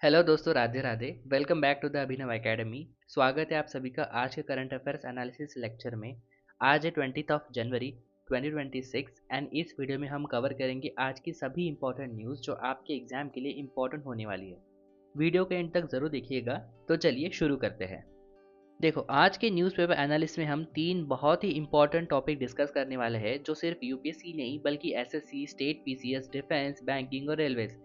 Hello दोस्तों, Radhe Radhe. Welcome back to the Abhinav academy. स्वागत है आप सभी का आज के करंट अफेयर्स एनालिसिस लेक्चर में। आज है 20 जनवरी 2026 एंड इस वीडियो में हम कवर करेंगे आज की सभी इंपॉर्टेंट न्यूज़ जो आपके एग्जाम के लिए इंपॉर्टेंट होने वाली है। वीडियो के एंड तक ज़रूर देखिएगा। तो चलिए शुरू करते हैं। देखो, आज के न्यूज़पेपर एनालिसिस में हम तीन बहुत ही इंपॉर्टेंट टॉपिक डिस्कस करने वाले हैं जो सिर्फ यूपीएससी नहीं बल्कि SSC, state PCS, defence, banking और रेलवेज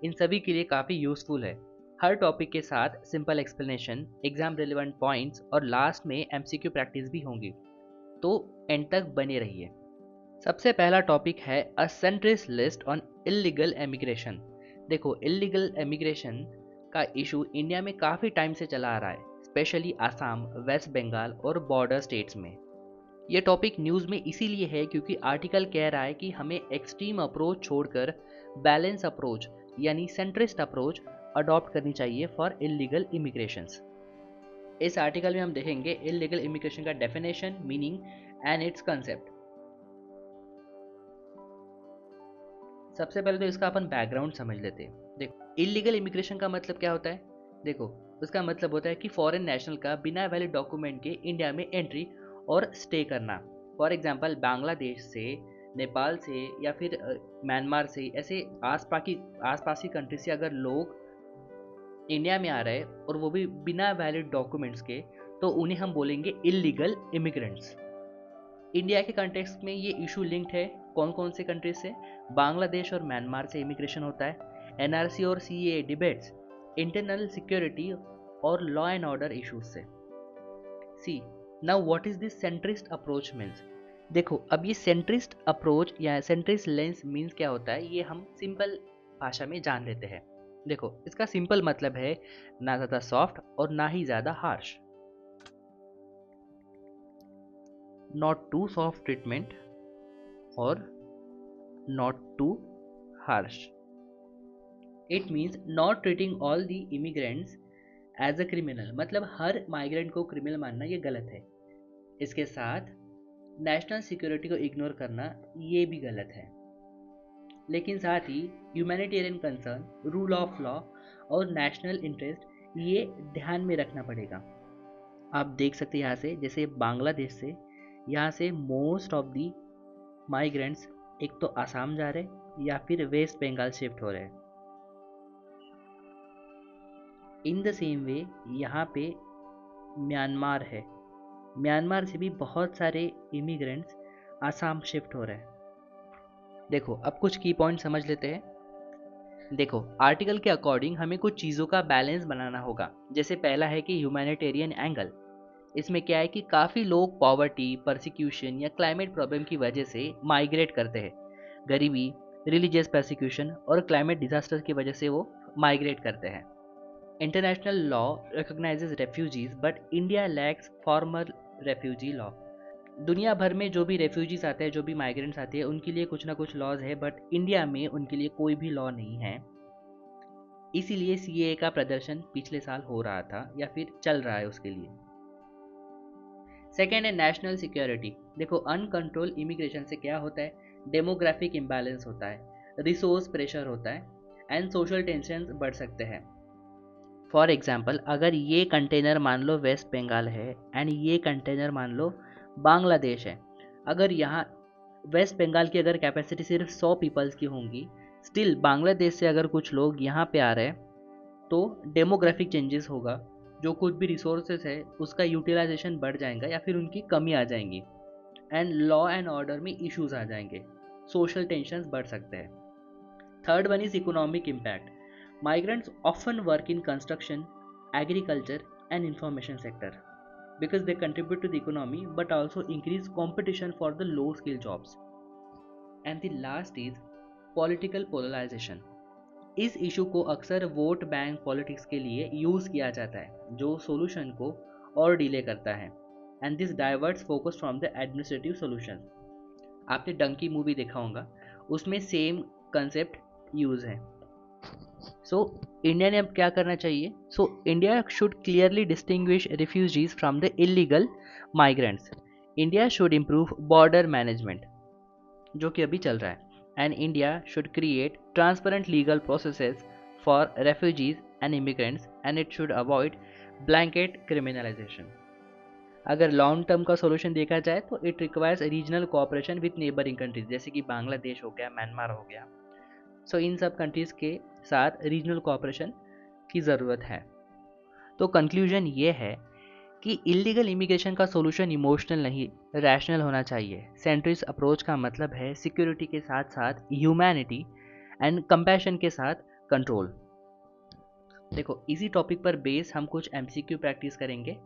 इन सभी के लिए काफ़ी यूजफुल है। हर टॉपिक के साथ simple explanation, exam relevant points और लास्ट में एमसीक्यू प्रैक्टिस भी होंगी, तो एंड तक बने रहिए। सबसे पहला टॉपिक है a centrist list on illegal emigration. देखो, इलीगल एमिग्रेशन का इशू इंडिया में काफ़ी टाइम से चला आ रहा है, स्पेशली आसाम, वेस्ट बंगाल और बॉर्डर स्टेट्स में। ये टॉपिक न्यूज़ में इसीलिए है क्योंकि आर्टिकल कह रहा है कि हमें एक्सट्रीम अप्रोच छोड़कर बैलेंस अप्रोच यानी सेंट्रिस्ट अप्रोच अडॉप्ट करनी चाहिए फॉर इलीगल इमिग्रेशंस। इस आर्टिकल में हम देखेंगे इलीगल इमिग्रेशन का definition, meaning and it's concept. सबसे पहले तो इसका अपन बैकग्राउंड समझ लेते हैं। देखो, इलीगल इमिग्रेशन का मतलब क्या होता है। देखो, उसका मतलब होता है कि फॉरेन नेशनल का बिना वैलिड डॉक्यूमेंट के इंडिया में एंट्री और स्टे करना। फॉर एग्जांपल, बांग्लादेश से, नेपाल से या फिर म्यांमार से, ऐसे आसपास की कंट्री से अगर लोग इंडिया में आ रहे हैं और वो भी बिना वैलिड डॉक्यूमेंट्स के, तो उन्हें हम बोलेंगे इलीगल इमिग्रेंट्स। इंडिया के कंटेक्स्ट में ये इशू लिंक्ड है कौन कौन से कंट्रीज से। बांग्लादेश और म्यांमार से इमिग्रेशन होता है, एनआरसी और सीएए डिबेट्स, इंटरनल सिक्योरिटी और लॉ एंड ऑर्डर इश्यूज से। See now what is this centrist approach means. देखो, अब ये सेंट्रिस्ट अप्रोच या सेंट्रिस्ट लेंस मीन्स क्या होता है, ये हम सिंपल भाषा में जान लेते हैं। देखो, इसका सिंपल मतलब है ना ज़्यादा सॉफ्ट और ना ही ज़्यादा harsh. not too soft treatment or not too harsh. It means not treating all the immigrants as a criminal, मतलब हर माइग्रेंट को क्रिमिनल मानना ये गलत है। इसके साथ नेशनल सिक्योरिटी को इग्नोर करना ये भी गलत है। लेकिन साथ ही humanitarian concern, rule of law और नेशनल इंटरेस्ट ये ध्यान में रखना पड़ेगा। आप देख सकते हैं यहाँ से, जैसे बांग्लादेश से यहाँ से मोस्ट ऑफ दी माइग्रेंट्स एक तो आसाम जा रहे या फिर वेस्ट बंगाल शिफ्ट हो रहे हैं। इन द सेम वे यहाँ पे म्यांमार है, म्यांमार से भी बहुत सारे इमिग्रेंट्स आसाम शिफ्ट हो रहे हैं। देखो, अब कुछ की पॉइंट समझ लेते हैं। देखो, आर्टिकल के अकॉर्डिंग हमें कुछ चीज़ों का बैलेंस बनाना होगा। जैसे पहला है कि ह्यूमैनिटेरियन एंगल। इसमें क्या है कि काफ़ी लोग पॉवर्टी, परसिक्यूशन या क्लाइमेट प्रॉब्लम की वजह से माइग्रेट करते हैं। गरीबी, रिलीजियस परसिक्यूशन और क्लाइमेट डिजास्टर की वजह से वो माइग्रेट करते हैं। International law recognises refugees but India lakhs formal refugee law. दुनिया भर में जो भी रेफ्यूजीज आते हैं, जो भी माइग्रेंट्स आते हैं, उनके लिए कुछ ना कुछ लॉज है, बट इंडिया में उनके लिए कोई भी लॉ नहीं है। इसीलिए सीएए का प्रदर्शन पिछले साल हो रहा था या फिर चल रहा है उसके लिए। सेकेंड है नेशनल सिक्योरिटी। देखो, अनकंट्रोल इमिग्रेशन से क्या होता है, डेमोग्राफिक इम्बैलेंस होता है, रिसोर्स प्रेशर होता है एंड सोशल टेंशन बढ़ सकते हैं। फॉर एग्जाम्पल, अगर ये कंटेनर मान लो वेस्ट बंगाल है एंड ये कंटेनर मान लो बांग्लादेश है, अगर यहाँ वेस्ट बंगाल की अगर कैपेसिटी सिर्फ 100 पीपल्स की होंगी, स्टिल बांग्लादेश से अगर कुछ लोग यहाँ पे आ रहे हैं तो डेमोग्राफिक चेंजेस होगा। जो कुछ भी रिसोर्सेज है उसका यूटिलाइजेशन बढ़ जाएगा या फिर उनकी कमी आ जाएंगी एंड लॉ एंड ऑर्डर में इश्यूज आ जाएंगे, सोशल टेंशन बढ़ सकते हैं। Third one is economic impact. Migrants often work in construction, agriculture and information sector because they contribute to the economy but also increase competition for the low skill jobs. And the last is political polarization. इस issue को अक्सर vote bank politics के लिए use किया जाता है, जो solution को और डिले करता है and this diverts focus from the administrative solution. आपने डंकी मूवी देखा होगा, उसमें सेम कंसेप्ट यूज़ है। सो इंडिया ने अब क्या करना चाहिए, so India should clearly distinguish refugees from the illegal migrants. India should improve border management, जो कि अभी चल रहा है। and India should create transparent legal processes for refugees and immigrants, and it should avoid blanket criminalization. अगर long term का solution देखा जाए तो it requires regional cooperation with neighbouring countries, जैसे कि बांग्लादेश हो गया, म्यांमार हो गया। सो इन सब कंट्रीज़ के साथ रीजनल कोऑपरेशन की ज़रूरत है। तो कंक्लूजन ये है कि इलीगल इमिग्रेशन का सोल्यूशन इमोशनल नहीं, रैशनल होना चाहिए। सेंट्रिस्ट अप्रोच का मतलब है सिक्योरिटी के साथ साथ ह्यूमैनिटी एंड कंपैशन के साथ कंट्रोल। देखो, इसी टॉपिक पर बेस हम कुछ एमसीक्यू प्रैक्टिस करेंगे।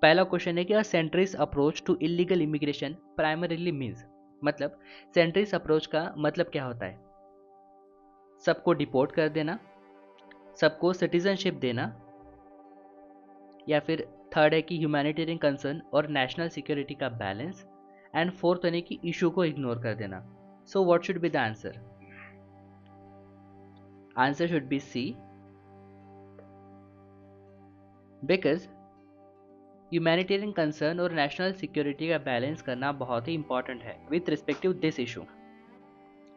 पहला क्वेश्चन है कि a centrist approach to illegal immigration primarily means, मतलब सेंट्रिस्ट अप्रोच का मतलब क्या होता है? सबको डिपोर्ट कर देना, सबको सिटीजनशिप देना, या फिर थर्ड है कि ह्यूमैनिटेरियन कंसर्न और नेशनल सिक्योरिटी का बैलेंस, एंड फोर्थ है कि इशू को इग्नोर कर देना। So what should be the answer? Answer should be C, because humanitarian concern और नेशनल सिक्योरिटी का बैलेंस करना बहुत ही इंपॉर्टेंट है with respect to this issue.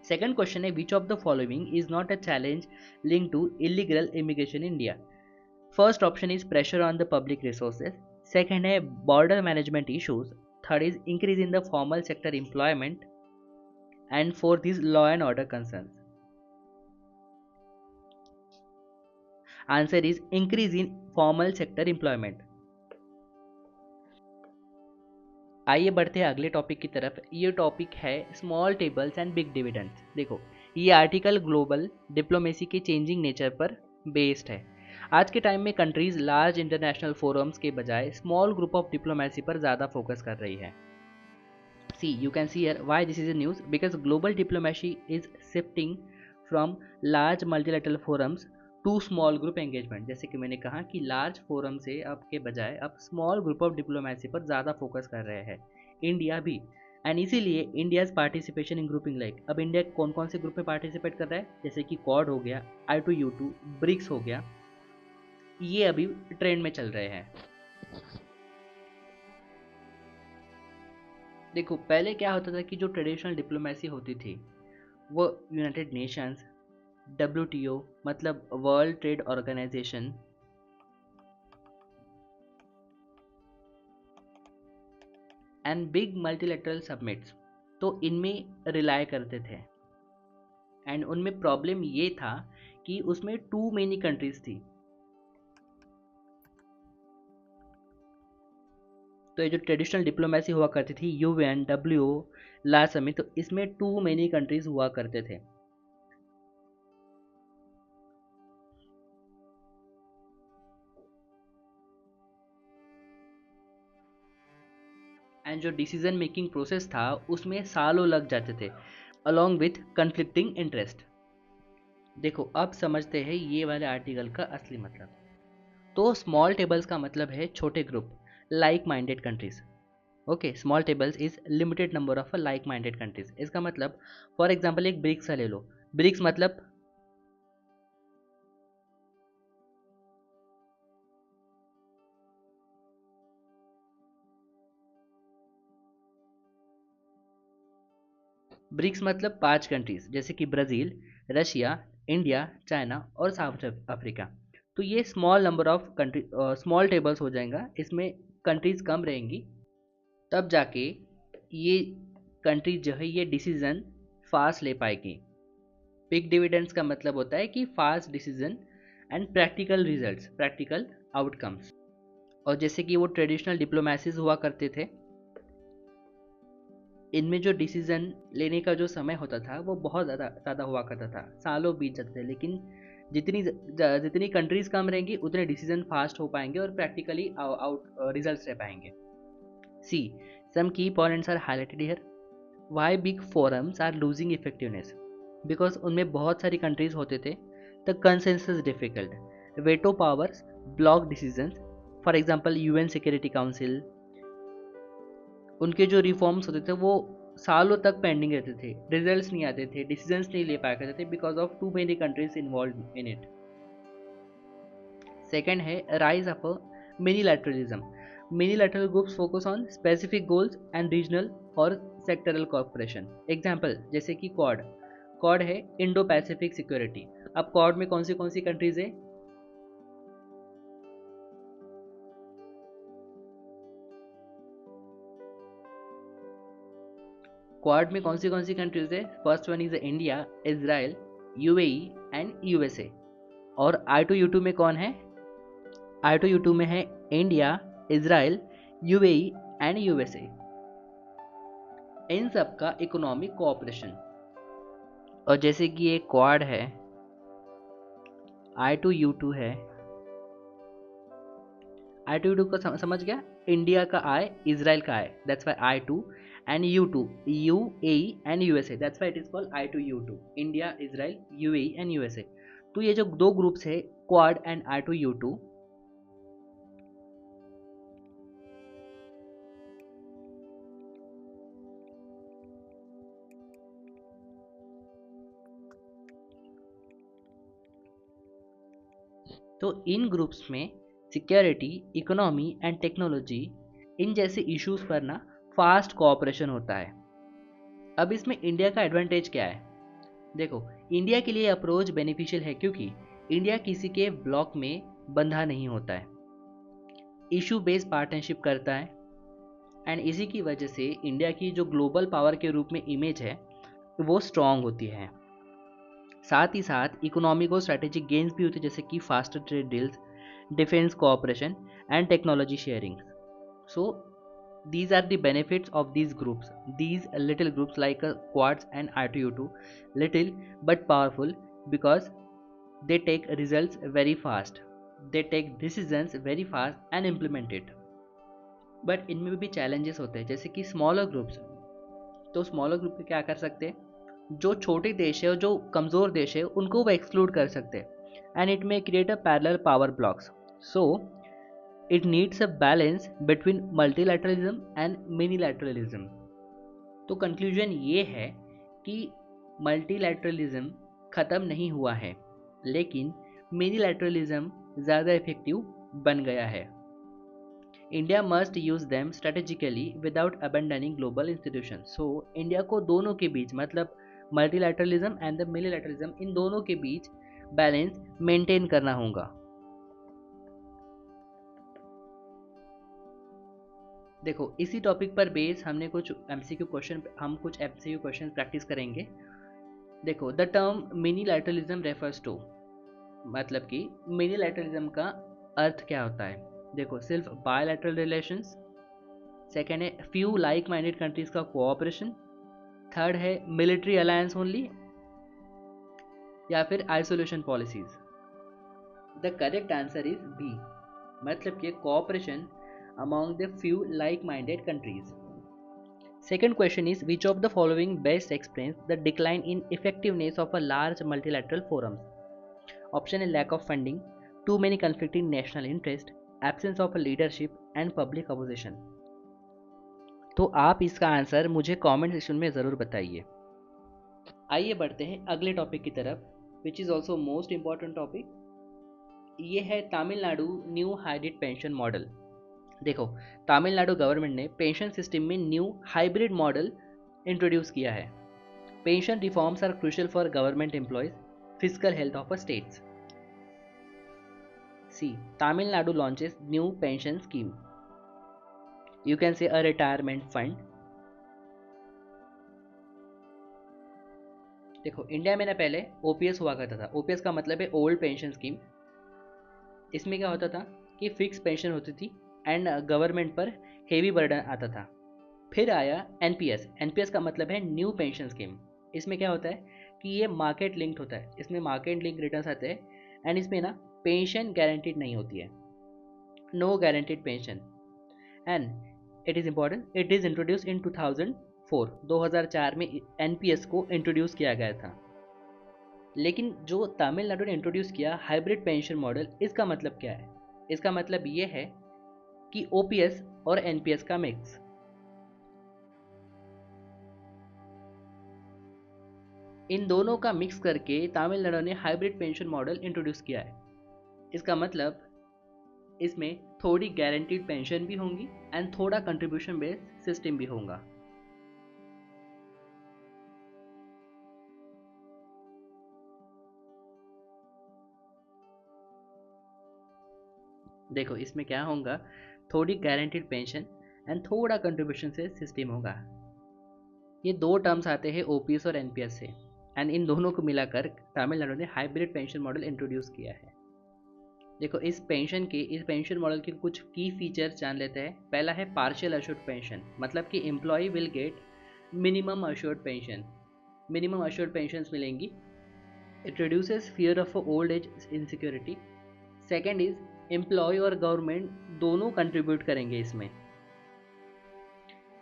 Second question है which of the following is not a challenge link to illegal immigration in India? First option is pressure on the public resources, second है border management issues, third is increase in the formal sector employment, and fourth is law and order concerns. Answer is increase in formal sector employment. आइए बढ़ते हैं अगले topic की तरफ। ये topic है small tables and big dividends. देखो, ये आर्टिकल ग्लोबल डिप्लोमेसी के चेंजिंग नेचर पर बेस्ड है। आज के टाइम में कंट्रीज लार्ज इंटरनेशनल फोरम्स के बजाय स्मॉल ग्रुप ऑफ डिप्लोमेसी पर ज़्यादा फोकस कर रही है। See, you can see here why this is a news, because global diplomacy is shifting from large multilateral forums to small group engagement. जैसे कि मैंने कहा कि लार्ज फोरम से अब के बजाय अब स्मॉल ग्रुप ऑफ डिप्लोमेसी पर ज़्यादा फोकस कर रहे हैं, इंडिया भी। एंड इसीलिए India's participation in grouping, like अब इंडिया कौन कौन से ग्रुप में पार्टिसिपेट कर रहा है, जैसे कि क्वाड हो गया, I2U2, ब्रिक्स हो गया, ये अभी ट्रेंड में चल रहे हैं। देखो, पहले क्या होता था कि जो ट्रेडिशनल डिप्लोमेसी होती थी वो यूनाइटेड नेशंस, WTO मतलब world trade organisation, and big multilateral summits, तो इनमें रिलाय करते थे। एंड उनमें प्रॉब्लम ये था कि उसमें टू मेनी कंट्रीज थी। तो ये जो ट्रेडिशनल डिप्लोमेसी हुआ करती थी, UN, WO, ला समिट, तो इसमें टू मेनी कंट्रीज हुआ करते थे। एंड जो डिसीजन मेकिंग प्रोसेस था उसमें सालों लग जाते थे, अलॉन्ग विथ कन्फ्लिक्टिंग इंटरेस्ट। देखो, अब समझते हैं ये वाले आर्टिकल का असली मतलब। तो स्मॉल टेबल्स का मतलब है छोटे group, like minded countries. Okay, small tables is limited number of like minded countries. इसका मतलब फॉर एग्जांपल एक ब्रिक्स ले लो। ब्रिक्स मतलब ब्रिक्स मतलब 5 कंट्रीज, जैसे कि ब्राज़ील, रशिया, इंडिया, चाइना और साउथ अफ्रीका। तो ये small number of country, small tables हो जाएगा, इसमें कंट्रीज कम रहेंगी, तब जाके ये कंट्री जो है ये डिसीजन फास्ट ले पाएगी। बिग डिविडेंड्स का मतलब होता है कि fast decision and practical results, practical outcomes. और जैसे कि वो ट्रेडिशनल डिप्लोमेसीज हुआ करते थे, इनमें जो डिसीजन लेने का जो समय होता था वो बहुत ज़्यादा हुआ करता था, सालों बीत जाते थे। लेकिन जितनी कंट्रीज कम रहेंगी उतने डिसीजन फास्ट हो पाएंगे और प्रैक्टिकली आउट रिजल्ट्स रह पाएंगे। See, some key points are highlighted here. Why big forums are losing effectiveness? Because उनमें बहुत सारी कंट्रीज होते थे, the consensus difficult, veto powers, block decisions. For example UN security council, उनके जो रिफॉर्म्स होते थे वो सालों तक पेंडिंग रहते थे, रिजल्ट्स नहीं आते थे, डिसीजंस नहीं ले पाया करते थे, because of too many countries involve in it. Second है rise of minilateralism. Minilateral groups focus on specific goals and regional और सेक्टरल कॉर्पोरेशन। एग्जाम्पल जैसे कि क्वाड, क्वाड है इंडो पैसिफिक सिक्योरिटी। अब क्वाड में कौन सी कंट्रीज है? क्वाड में कौन सी कंट्रीज है? First one is India, Israel, UAE and USA. और I2U2 में कौन है? I2U2 में है India, Israel, UAE and USA. इन सब का इकोनॉमिक कोऑपरेशन। और जैसे कि ये क्वाड है, I2U2 है, I2U2 को समझ गया? इंडिया का I, इजराइल का I, that's why I2 and U2, UAE and USA, that's why it is called I2U2, India, Israel, UAE and USA. तो ये जो दो ग्रुप्स है, क्वाड एंड I2U2, तो इन ग्रुप्स में सिक्योरिटी, इकोनॉमी एंड टेक्नोलॉजी, इन जैसे issues पर ना फास्ट कोऑपरेशन होता है। अब इसमें इंडिया का एडवांटेज क्या है? देखो, इंडिया के लिए अप्रोच बेनिफिशियल है क्योंकि इंडिया किसी के ब्लॉक में बंधा नहीं होता है, इशू बेस्ड पार्टनरशिप करता है, एंड इसी की वजह से इंडिया की जो ग्लोबल पावर के रूप में इमेज है वो स्ट्रांग होती है। साथ ही साथ इकोनॉमी को स्ट्रेटेजिक गेन्स भी होते हैं, जैसे कि faster trade deals, defence cooperation and technology sharing. So these are the benefits of these groups, these little groups like quads and I2U2, little but powerful because they take results very fast, they take decisions very fast and implement it। but इनमें भी challenges होते हैं, जैसे कि smaller groups। तो smaller group पे क्या कर सकते हैं? जो छोटे देश है और जो कमज़ोर देश है उनको वो एक्सक्लूड कर सकते हैं, and it may create a parallel power blocks. So it needs a balance between multilateralism and minilateralism। तो कंक्लूजन ये है कि मल्टीलैटरलिज्म ख़त्म नहीं हुआ है, लेकिन मिनीलैटरलिज्म ज़्यादा इफेक्टिव बन गया है। India must use them strategically without abandoning global institution. So India को दोनों के बीच, मतलब मल्टीलैटरलिज्म एंड द मिनीलैटरलिज्म, इन दोनों के बीच बैलेंस मेंटेन करना होगा। देखो, इसी टॉपिक पर बेस हमने कुछ एमसीक्यू क्वेश्चन प्रैक्टिस करेंगे। देखो, द टर्म मिनीलैटरलिज्म रेफर्स टू, मतलब कि मिनीलैटरलिज्म का अर्थ क्या होता है? देखो, सिर्फ बायलैटरल रिलेशंस, सेकेंड है फ्यू लाइक माइंडेड कंट्रीज का कोऑपरेशन, थर्ड है मिलिट्री अलायंस ओनली, या फिर isolation policies. The correct answer is B, मतलब कि cooperation among the few like-minded countries। Second question is, which of the following best explains the decline in effectiveness of a large multilateral forums? Option A, lack of funding, too many conflicting national interests, absence of a leadership and public opposition। तो आप इसका answer मुझे comment section में ज़रूर बताइए। आइए बढ़ते हैं अगले टॉपिक की तरफ, which is also most important topic. ये है Tamil Nadu new hybrid pension model. देखो, तमिलनाडु गवर्नमेंट ने पेंशन सिस्टम में न्यू हाइब्रिड मॉडल इंट्रोड्यूस किया है। Pension reforms are crucial for government employees, physical health of a states. See, Tamil Nadu launches new pension scheme, you can say a retirement fund. देखो, India में ना पहले OPS हुआ करता था। ओपीएस का मतलब है ओल्ड पेंशन स्कीम। इसमें क्या होता था कि फिक्स पेंशन होती थी एंड गवर्नमेंट पर हेवी बर्डन आता था। फिर आया एनपीएस। एनपीएस का मतलब है न्यू पेंशन स्कीम। इसमें क्या होता है कि ये मार्केट लिंक्ड होता है, इसमें मार्केट लिंक रिटर्न्स आते हैं, एंड इसमें ना पेंशन गारंटीड नहीं होती है, no guaranteed pension, and it is important, it is introduce in 2004। 2004 में एनपीएस को इंट्रोड्यूस किया गया था। लेकिन जो तमिलनाडु ने इंट्रोड्यूस किया हाइब्रिड पेंशन मॉडल, इसका मतलब क्या है? इसका मतलब ये है कि ओपीएस और एनपीएस का मिक्स। इन दोनों का मिक्स करके तमिलनाडु ने हाइब्रिड पेंशन मॉडल इंट्रोड्यूस किया है। इसका मतलब इसमें थोड़ी गारंटीड पेंशन भी होंगी एंड थोड़ा कंट्रीब्यूशन बेस्ड सिस्टम भी होगा। देखो इसमें क्या होगा, थोड़ी गारंटीड पेंशन एंड थोड़ा कंट्रीब्यूशन से सिस्टम होगा। ये दो टर्म्स आते हैं ओपीएस और एनपीएस से, एंड इन दोनों को मिलाकर तमिलनाडु ने हाइब्रिड पेंशन मॉडल इंट्रोड्यूस किया है। देखो इस पेंशन मॉडल के कुछ की फीचर्स जान लेते हैं। पहला है पार्शियल अश्योर्ड पेंशन, मतलब कि employ will get minimum assured pension, minimum assured pension मिलेंगी। It reduces fear of old age insecurity. Second is employ और गवर्नमेंट दोनों कंट्रीब्यूट करेंगे इसमें।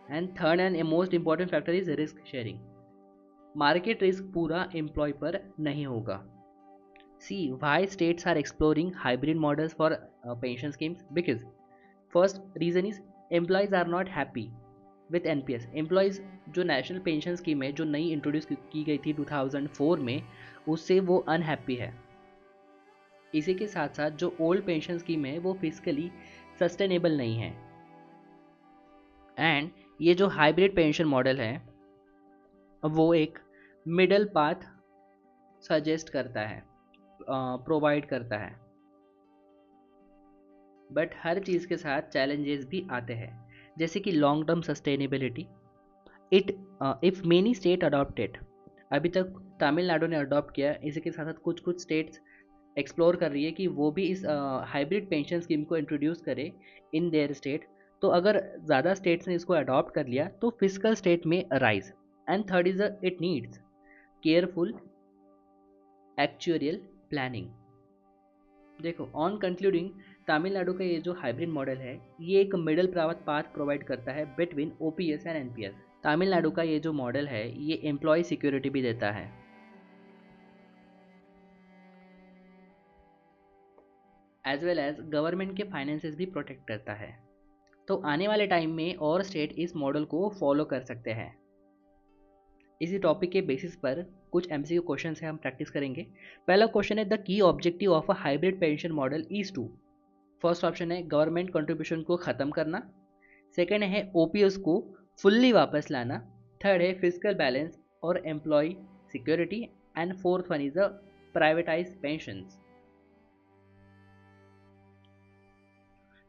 And third and most important factor is risk sharing, market risk पूरा employ पर नहीं होगा। See why states are exploring hybrid models for pension schemes, because first reason is employees are not happy with NPS. Employees जो national pension scheme है जो नई introduce की गई थी 2004 में, उससे वो अनहैप्पी है। इसी के साथ साथ जो ओल्ड पेंशन स्कीम है वो फिजिकली सस्टेनेबल नहीं है। एंड ये जो हाइब्रिड पेंशन मॉडल है वो एक मिडल पाथ सजेस्ट करता है, प्रोवाइड करता है। बट हर चीज़ के साथ चैलेंजेस भी आते हैं, जैसे कि long term sustainability. If many state adopted, अभी तक तमिलनाडु ने अडॉप्ट किया, इसी के साथ साथ कुछ कुछ स्टेट्स एक्सप्लोर कर रही है कि वो भी इस हाइब्रिड पेंशन स्कीम को इंट्रोड्यूस करे इन देयर स्टेट। तो अगर ज़्यादा स्टेट्स ने इसको अडॉप्ट कर लिया तो फिजिकल स्टेट में rise. And third is it needs careful actuarial planning. देखो ऑन कंक्लूडिंग, तमिलनाडु का ये जो हाइब्रिड मॉडल है ये एक मिडल पाथ प्रोवाइड करता है between OPS and NPS. Tamil Nadu का ये जो मॉडल है ये एम्प्लॉय सिक्योरिटी भी देता है, एज वेल एज गवर्नमेंट के फाइनेंसेस भी प्रोटेक्ट करता है। तो आने वाले टाइम में और स्टेट इस मॉडल को फॉलो कर सकते हैं। इसी टॉपिक के बेसिस पर कुछ एमसीक्यू क्वेश्चन है हम प्रैक्टिस करेंगे। पहला क्वेश्चन है, the key objective of a hybrid pension model is to. First option है गवर्नमेंट कंट्रीब्यूशन को ख़त्म करना। सेकेंड है ओपीएस को फुल्ली वापस लाना। थर्ड है फिजिकल बैलेंस और employ security. And fourth one is the privatize pensions.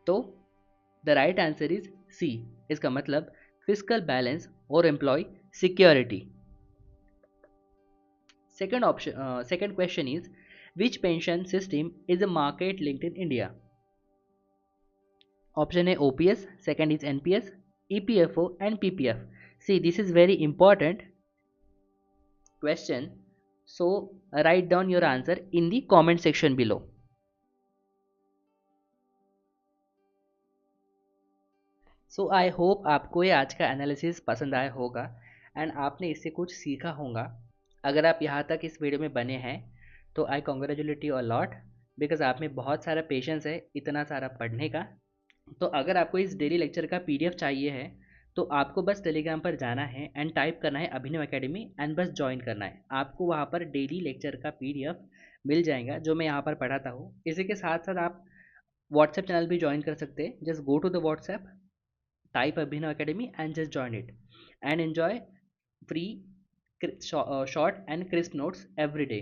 तो the right answer is C, इसका मतलब फिजिकल बैलेंस और employ security. Second question is, which pension system is a market linked in India? Option A OPS, second is NPS, EPFO and PPF. See, this is very important question, so write down your answer in the comment section below. So I hope आपको ये आज का analysis पसंद आया होगा and आपने इससे कुछ सीखा होगा। अगर आप यहाँ तक इस वीडियो में बने हैं तो I congratulate you a lot, because आप में बहुत सारा पेशेंस है इतना सारा पढ़ने का। तो अगर आपको इस डेली लेक्चर का पीडीएफ चाहिए है तो आपको बस टेलीग्राम पर जाना है एंड टाइप करना है अभिनव एकेडमी एंड बस ज्वाइन करना है। आपको वहाँ पर डेली लेक्चर का पीडीएफ मिल जाएगा जो मैं यहाँ पर पढ़ाता हूँ। इसी के साथ साथ आप व्हाट्सएप चैनल भी ज्वाइन कर सकते हैं। Just go to the WhatsApp, type Abhinav academy and just join it and enjoy free short and crisp notes every day.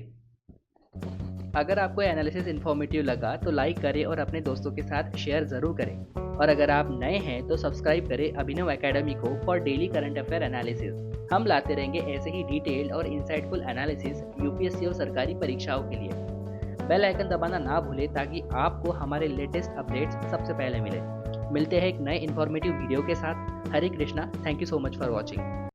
अगर आपको एनालिसिस इन्फॉर्मेटिव लगा तो लाइक करें और अपने दोस्तों के साथ शेयर ज़रूर करें। और अगर आप नए हैं तो सब्सक्राइब करें अभिनव एकेडमी को for daily current affair analysis. हम लाते रहेंगे ऐसे ही डिटेल और इंसाइटफुल एनालिसिस यूपीएससी और सरकारी परीक्षाओं के लिए। बेल आइकन दबाना ना भूलें ताकि आपको हमारे लेटेस्ट अपडेट्स सबसे पहले मिले। मिलते हैं एक नए इन्फॉर्मेटिव वीडियो के साथ। Hare Krishna, thank you so much for watching.